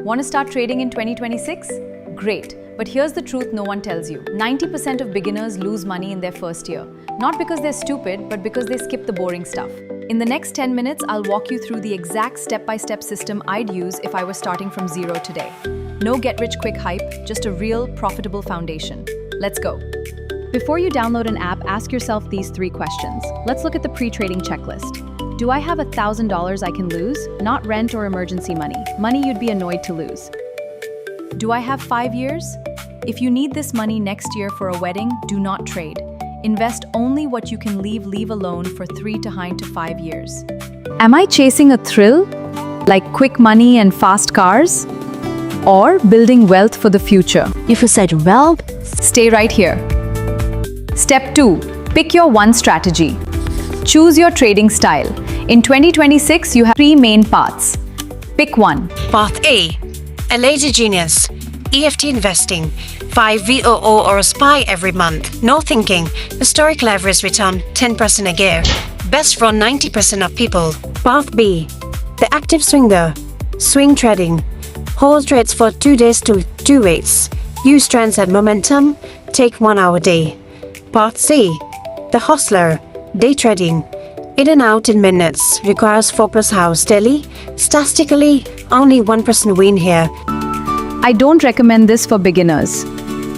Want to start trading in 2026? Great, but here's the truth no one tells you. 90% of beginners lose money in their first year. Not because they're stupid, but because they skip the boring stuff. In the next 10 minutes, I'll walk you through the exact step-by-step system I'd use if I were starting from zero today. No get-rich-quick hype, just a real, profitable foundation. Let's go. Before you download an app, ask yourself these 3 questions. Let's look at the pre-trading checklist. Do I have $1,000 I can lose? Not rent or emergency money. Money you'd be annoyed to lose. Do I have 5 years? If you need this money next year for a wedding, do not trade. Invest only what you can leave alone for 3 to 5 years. Am I chasing a thrill? Like quick money and fast cars? Or building wealth for the future? If you said wealth, stay right here. Step 2. Pick your one strategy. Choose your trading style. In 2026, you have 3 main paths. Pick one. Path A. A lazy genius. EFT investing. 5 VOO or a SPY every month. No thinking. Historical average return 10% a year. Best for 90% of people. Path B. The active swinger. Swing trading. Hold trades for 2 days to 2 weeks. Use trends and momentum. Take 1 hour day. Path C. The hustler. Day trading. In and out in minutes. Requires focus house daily. Statistically, only 1% win here. I don't recommend this for beginners.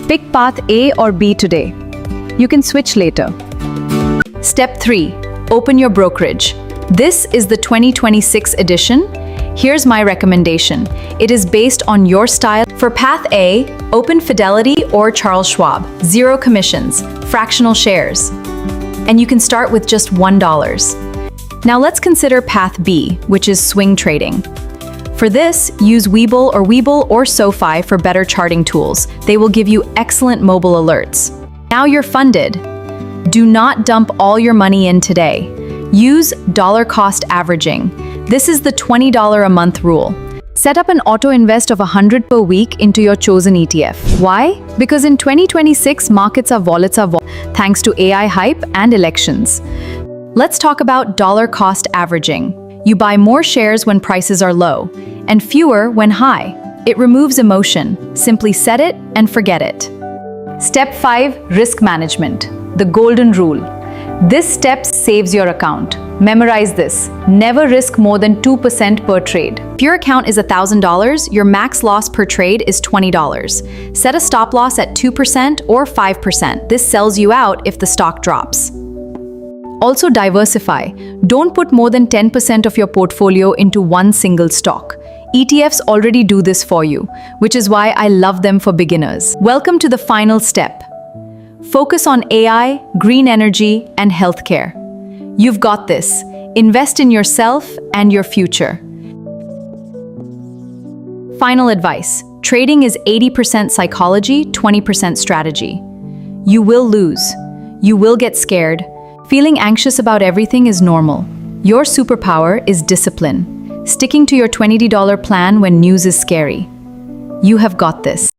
Pick path A or B today. You can switch later. Step 3. Open your brokerage. This is the 2026 edition. Here's my recommendation. It is based on your style. For path A, open Fidelity or Charles Schwab. 0 commissions, fractional shares. And you can start with just $1. Now let's consider path B, which is swing trading. For this, use Webull or SoFi for better charting tools. They will give you excellent mobile alerts. Now you're funded. Do not dump all your money in today. Use dollar cost averaging. This is the $20 a month rule. Set up an auto-invest of $100 per week into your chosen ETF. Why? Because in 2026, markets are volatile thanks to AI hype and elections. Let's talk about dollar cost averaging. You buy more shares when prices are low, and fewer when high. It removes emotion. Simply set it and forget it. Step 5. Risk management. The golden rule. This step saves your account. Memorize this. Never risk more than 2% per trade. If your account is $1,000, your max loss per trade is $20. Set a stop loss at 2% or 5%. This sells you out if the stock drops. Also diversify. Don't put more than 10% of your portfolio into one single stock. ETFs already do this for you, which is why I love them for beginners. Welcome to the final step. Focus on AI, green energy, and healthcare. You've got this. Invest in yourself and your future. Final advice. Trading is 80% psychology, 20% strategy. You will lose. You will get scared. Feeling anxious about everything is normal. Your superpower is discipline. Sticking to your $20 plan when news is scary. You have got this.